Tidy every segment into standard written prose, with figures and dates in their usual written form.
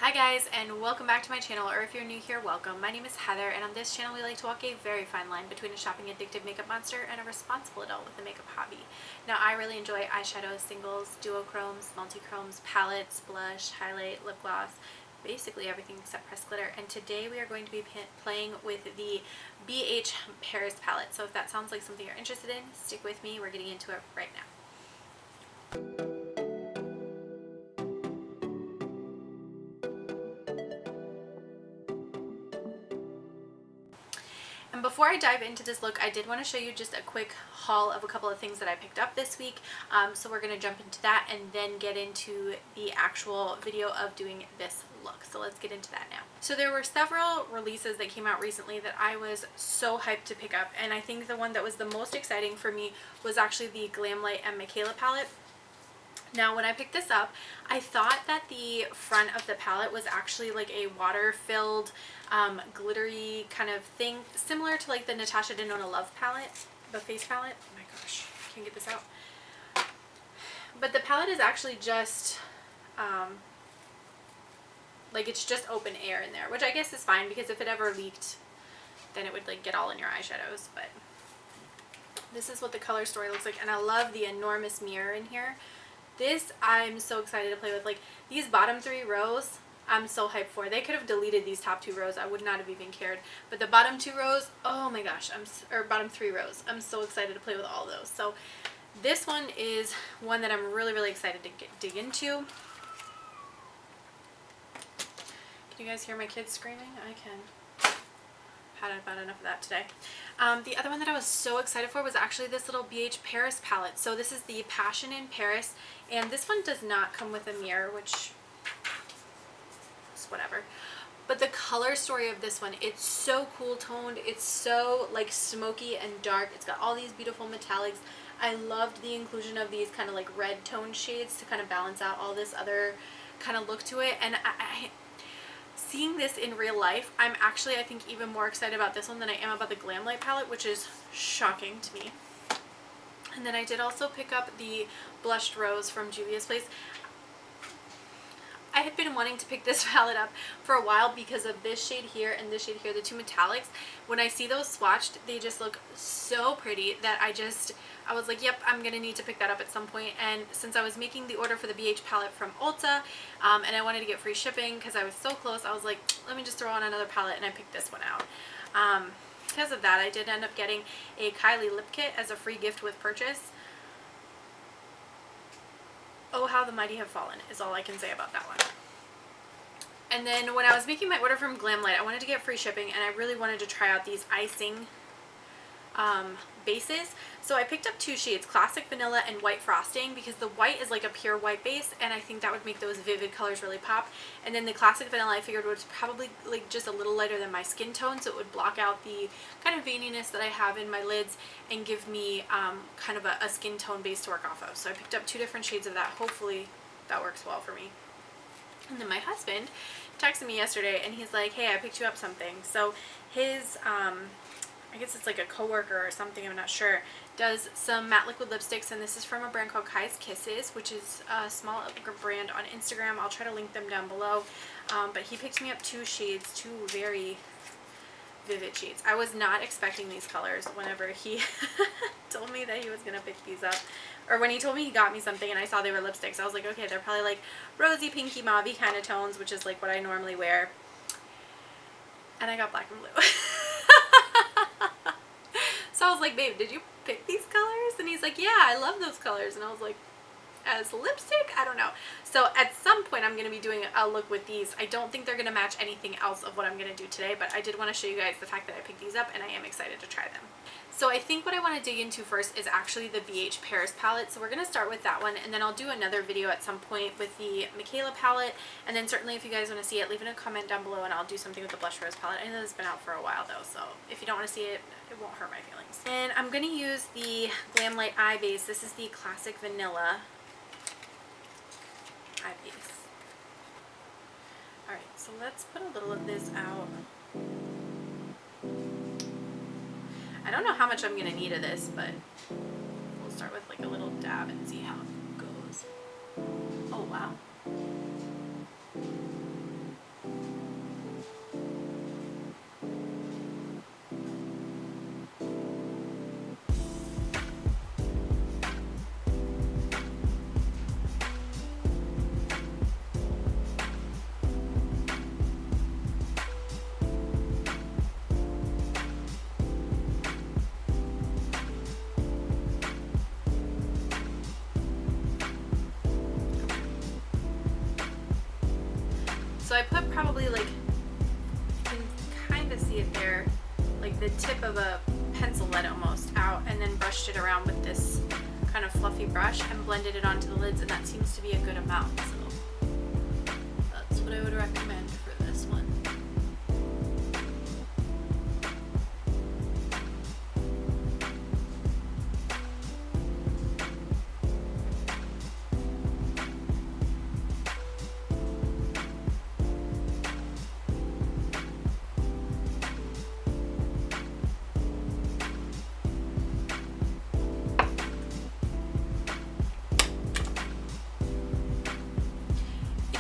Hi guys, and welcome back to my channel, or if you're new here, welcome. My name is Heather, and on this channel we like to walk a very fine line between a shopping addictive makeup monster and a responsible adult with a makeup hobby. Now, I really enjoy eyeshadows, singles, duochromes, multi-chromes, palettes, blush, highlight, lip gloss, basically everything except pressed glitter. And today we are going to be playing with the BH Paris palette. So if that sounds like something you're interested in, stick with me. We're getting into it right now. And before I dive into this look, I did want to show you just a quick haul of a couple of things that I picked up this week. So we're going to jump into that and then get into the actual video of doing this look. So let's get into that now. So there were several releases that came out recently that I was so hyped to pick up. And I think the one that was the most exciting for me was actually the Glamlite and Kaale palette. Now, when I picked this up, I thought that the front of the palette was actually like a water-filled, glittery kind of thing, similar to like the Natasha Denona Love palette, the face palette. Oh my gosh, I can't get this out. But the palette is actually just, like it's just open air in there, which I guess is fine because if it ever leaked, then it would like get all in your eyeshadows. But this is what the color story looks like, and I love the enormous mirror in here. This I'm so excited to play with. Like these bottom 3 rows I'm so hyped for. They could have deleted these top 2 rows. I would not have even cared. But the bottom 2 rows, oh my gosh, or bottom 3 rows. I'm so excited to play with all those. So this one is one that I'm really excited to dig into. Can you guys hear my kids screaming? I can. Had about enough of that today. The other one that I was so excited for was actually this little BH Paris palette. So this is the Passion in Paris, and this one does not come with a mirror, which is whatever. But the color story of this one, it's so cool toned. It's so like smoky and dark. It's got all these beautiful metallics. I loved the inclusion of these kind of like red tone shades to kind of balance out all this other kind of look to it. And seeing this in real life, I'm actually, I think, even more excited about this one than I am about the Glamlite palette, which is shocking to me. And then I did also pick up the Blushed Rose from Juvia's Place. I had been wanting to pick this palette up for a while because of this shade here and this shade here, the 2 metallics. When I see those swatched, they just look so pretty that I was like, yep, I'm going to need to pick that up at some point. And since I was making the order for the BH palette from Ulta, and I wanted to get free shipping because I was so close, I was like, let me just throw on another palette, and I picked this one out. Because of that, I did end up getting a Kaale lip kit as a free gift with purchase. Oh, how the mighty have fallen is all I can say about that one. And then when I was making my order from Glamlite, I wanted to get free shipping, and I really wanted to try out these EYE-cing bases. So I picked up 2 shades, Classic Vanilla and White Frosting, because the white is like a pure white base, and I think that would make those vivid colors really pop. And then the Classic Vanilla I figured was probably like just a little lighter than my skin tone, so it would block out the kind of veininess that I have in my lids and give me kind of a skin tone base to work off of. So I picked up 2 different shades of that. Hopefully that works well for me. And then my husband texted me yesterday, and he's like, hey, I picked you up something. So his I guess it's like a coworker or something, I'm not sure, does some matte liquid lipsticks, and this is from a brand called Kai's Kisses, which is a small brand on Instagram. I'll try to link them down below. But he picked me up 2 shades, 2 very vivid shades. I was not expecting these colors whenever he told me that he was going to pick these up. Or when he told me he got me something and I saw they were lipsticks, I was like, okay, they're probably like rosy, pinky, mauve kind of tones, which is like what I normally wear. And I got black and blue. So I was like, babe, did you pick these colors? And he's like, yeah, I love those colors. And I was like, as lipstick? I don't know. So at some point I'm going to be doing a look with these. I don't think they're going to match anything else of what I'm going to do today, but I did want to show you guys the fact that I picked these up, and I am excited to try them. So I think what I want to dig into first is actually the BH Paris palette. So we're going to start with that one, and then I'll do another video at some point with the Kaale palette. And then certainly if you guys want to see it, leave in a comment down below and I'll do something with the Blush Rose palette. I know this has been out for a while though, so if you don't want to see it, it won't hurt my feelings. And I'm going to use the Glamlite eye base. This is the Classic Vanilla eye base. Alright, so let's put a little of this out. I don't know how much I'm going to need of this, but we'll start with like a little dab and see how it goes. Oh, wow. So I put probably like, you can kind of see it there, like the tip of a pencil lead almost out, and then brushed it around with this kind of fluffy brush and blended it onto the lids, and that seems to be a good amount. So that's what I would recommend for this one.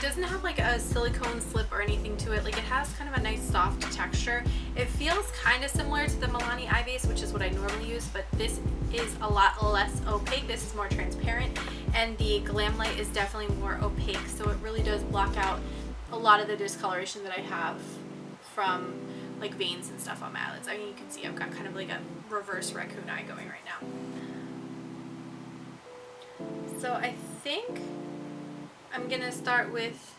Doesn't have like a silicone slip or anything to it. Like, it has kind of a nice soft texture. It feels kind of similar to the Milani Eye Base, which is what I normally use, but this is a lot less opaque. This is more transparent, and the Glamlite is definitely more opaque, so it really does block out a lot of the discoloration that I have from like veins and stuff on my eyelids. I mean, you can see I've got kind of like a reverse raccoon eye going right now. So I think I'm gonna start with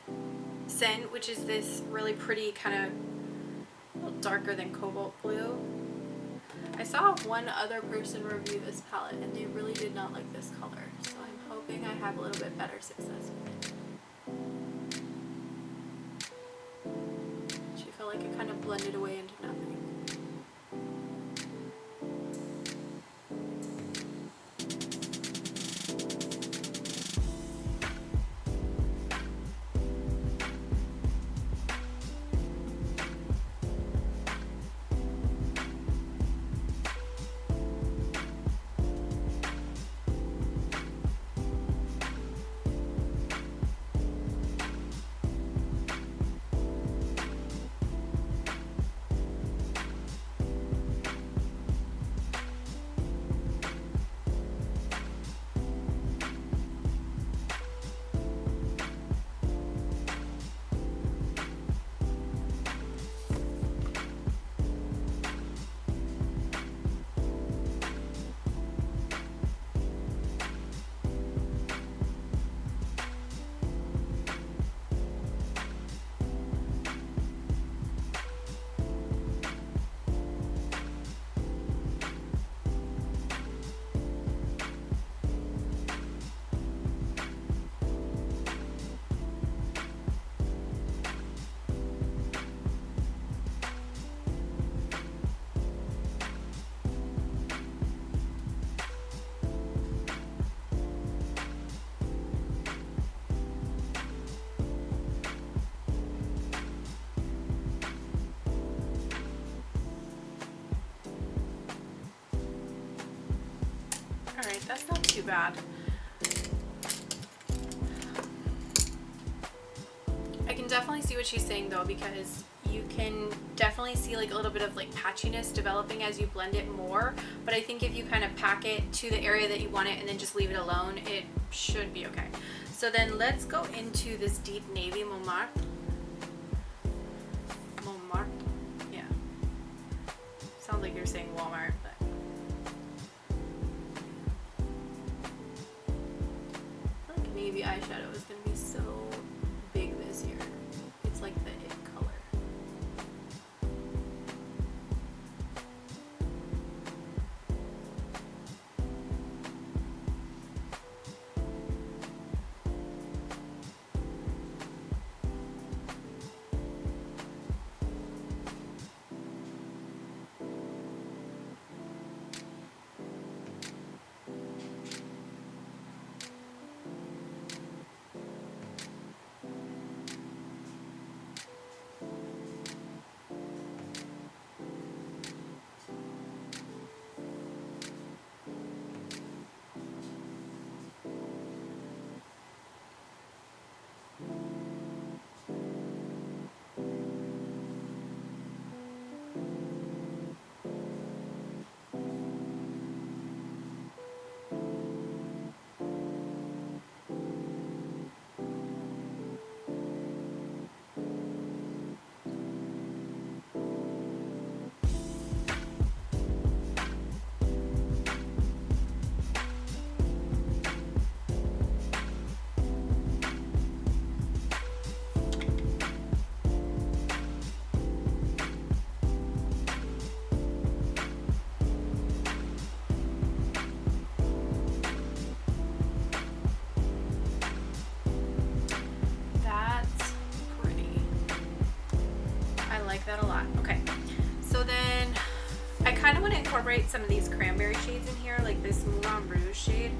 Sin, which is this really pretty kind of a little darker than cobalt blue. I saw one other person review this palette and they really did not like this color, so I'm hoping I have a little bit better success with it. She felt like it kind of blended away into nothing. Alright, that's not too bad. I can definitely see what she's saying though, because you can definitely see like a little bit of like patchiness developing as you blend it more, but I think if you kind of pack it to the area that you want it and then just leave it alone, it should be okay. So then let's go into this deep navy Montmartre. Montmartre? Yeah. Sounds like you're saying Walmart, but navy eyeshadow is going to be so big this year. It's like the it color. like that a lot. Okay, so then I kind of want to incorporate some of these cranberry shades in here, like this Moulin Rouge shade.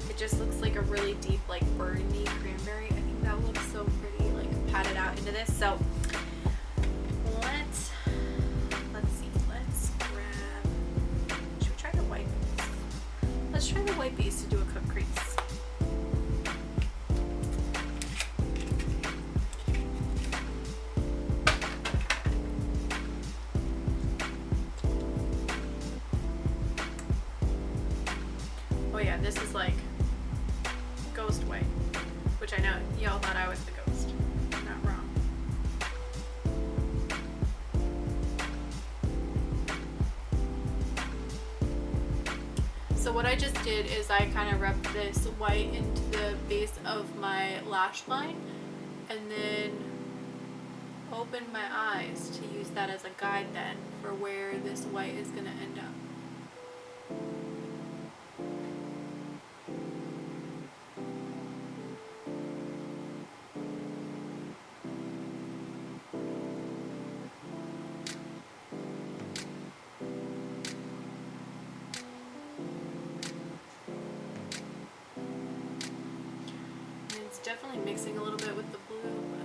It just looks like a really deep, like burgundy cranberry. I think that looks so pretty, like patted out into this. So let's see. Let's grab. Should we try the white base? Let's try the white base to do a cut crease. Oh yeah, this is like ghost white, which I know y'all thought I was the ghost. Not wrong. So what I just did is I kind of rubbed this white into the base of my lash line and then opened my eyes to use that as a guide then for where this white is going to end up. Definitely mixing a little bit with the blue, but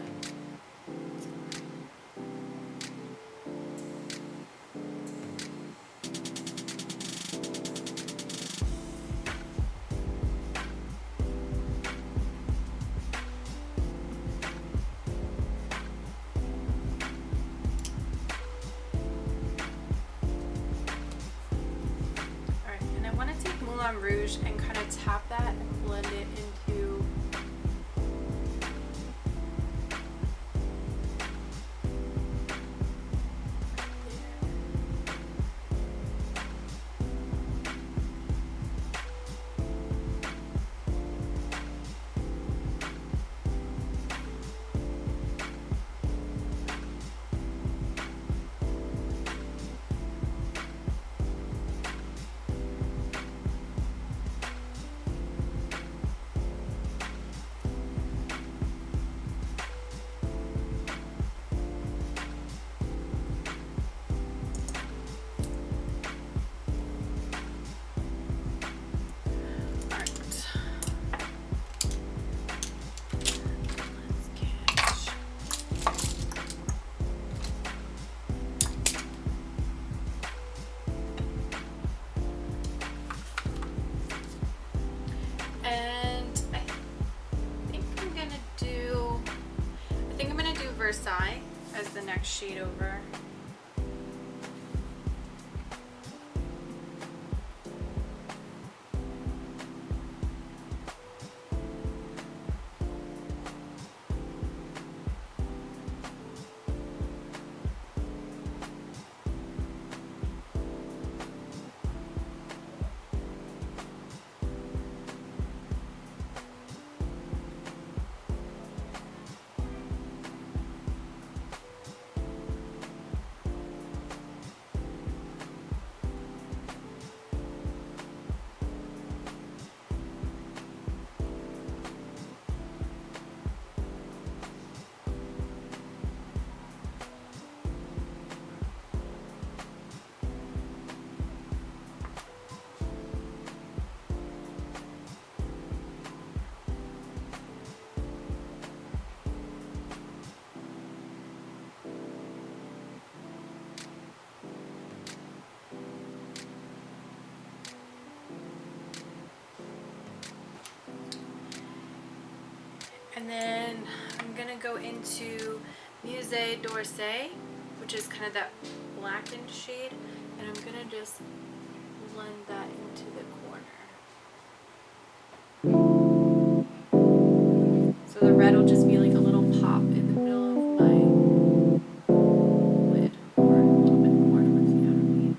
alright, and I want to take Moulin Rouge and kind of tap that and blend it into Versailles as the next shade over. And then I'm gonna go into Musée d'Orsay, which is kind of that blackened shade, and I'm gonna just blend that into the corner. So the red will just be like a little pop in the middle of my lid, or a little bit more towards the outer bead.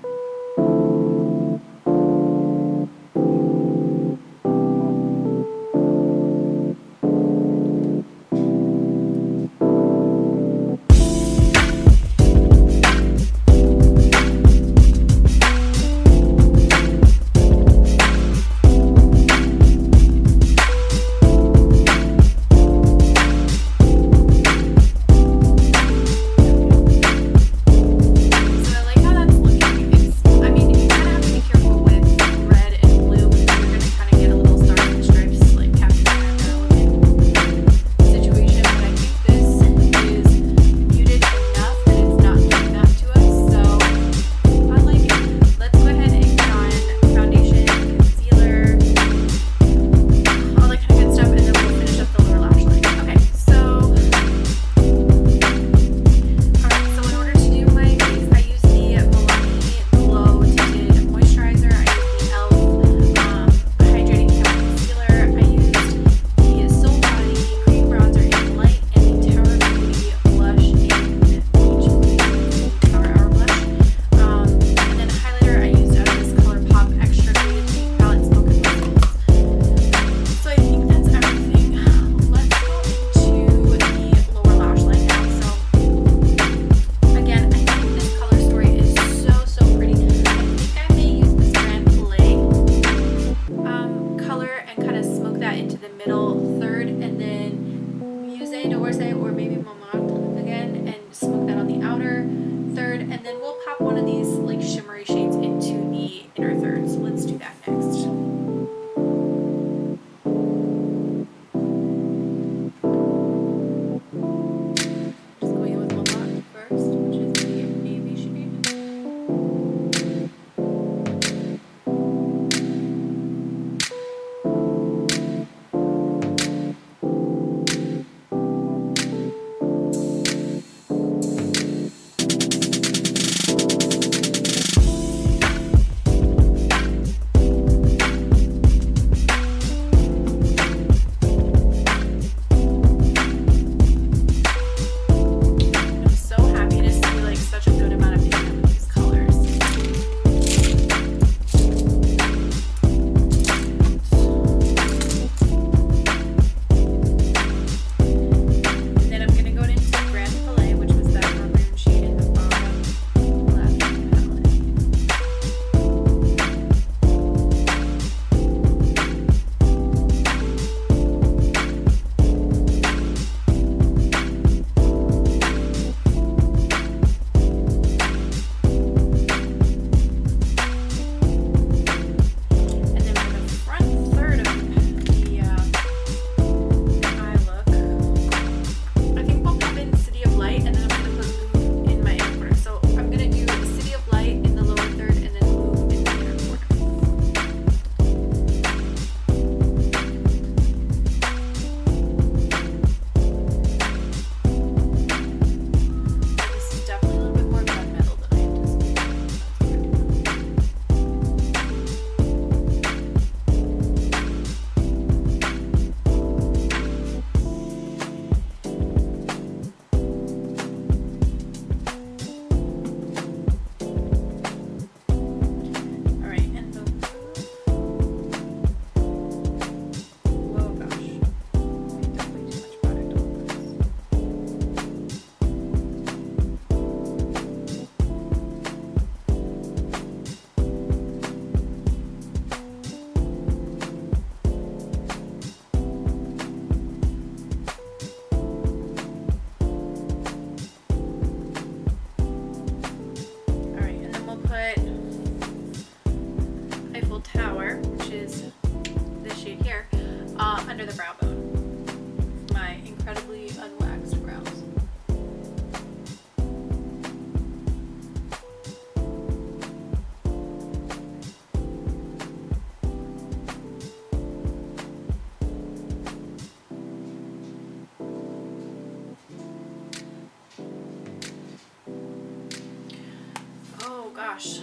gosh,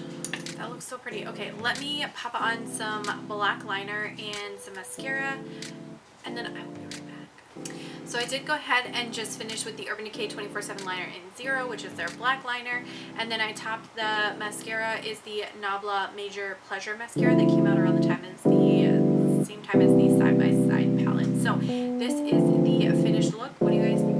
that looks so pretty. Okay, let me pop on some black liner and some mascara, and then I will be right back. So I did go ahead and just finish with the Urban Decay 24/7 liner in 0, which is their black liner, and then I topped the mascara is the Nabla Major Pleasure mascara that came out around the time as the same time as the Side by Side palette. So this is the finished look. What do you guys think?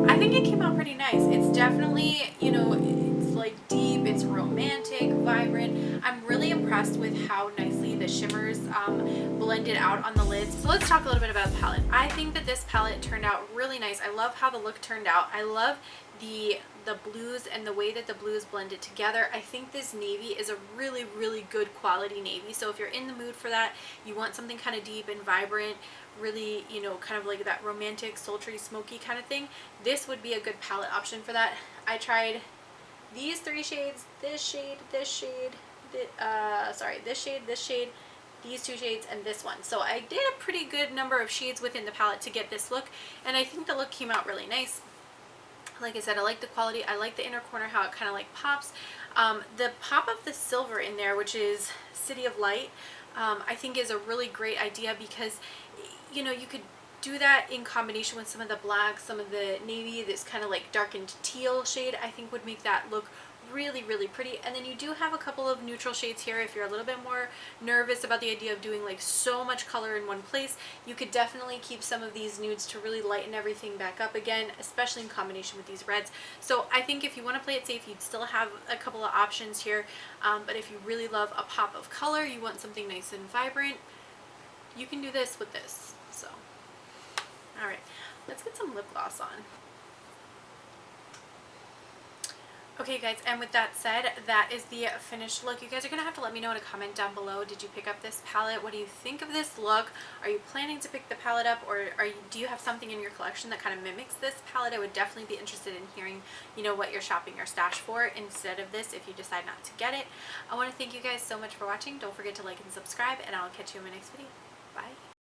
I think it came out pretty nice. It's definitely, you know, it's like deep, it's romantic, vibrant. I'm really impressed with how nicely the shimmers blended out on the lids. So let's talk a little bit about the palette. I think that this palette turned out really nice. I love how the look turned out. I love the blues and the way that the blues blended together. I think this navy is a really, really good quality navy. So if you're in the mood for that, you want something kind of deep and vibrant, really, you know, kind of like that romantic, sultry, smoky kind of thing, this would be a good palette option for that. I tried these 3 shades, this shade, this shade, this shade, these 2 shades, and this one. So I did a pretty good number of shades within the palette to get this look, and I think the look came out really nice. Like I said, I like the quality. I like the inner corner, how it kind of like pops. The pop of the silver in there, which is City of Light, I think is a really great idea because, you know, you could do that in combination with some of the black, some of the navy, this kind of like darkened teal shade, I think would make that look really, really pretty. And then you do have a couple of neutral shades here. If you're a little bit more nervous about the idea of doing like so much color in one place, you could definitely keep some of these nudes to really lighten everything back up again, especially in combination with these reds. So I think if you want to play it safe, you'd still have a couple of options here, but if you really love a pop of color, you want something nice and vibrant, you can do this with this. So all right, let's get some lip gloss on. Okay guys, and with that said, that is the finished look. You guys are going to have to let me know in a comment down below. Did you pick up this palette? What do you think of this look? Are you planning to pick the palette up, or do you have something in your collection that kind of mimics this palette? I would definitely be interested in hearing, you know, what you're shopping your stash for instead of this if you decide not to get it. I want to thank you guys so much for watching. Don't forget to like and subscribe, and I'll catch you in my next video. Bye.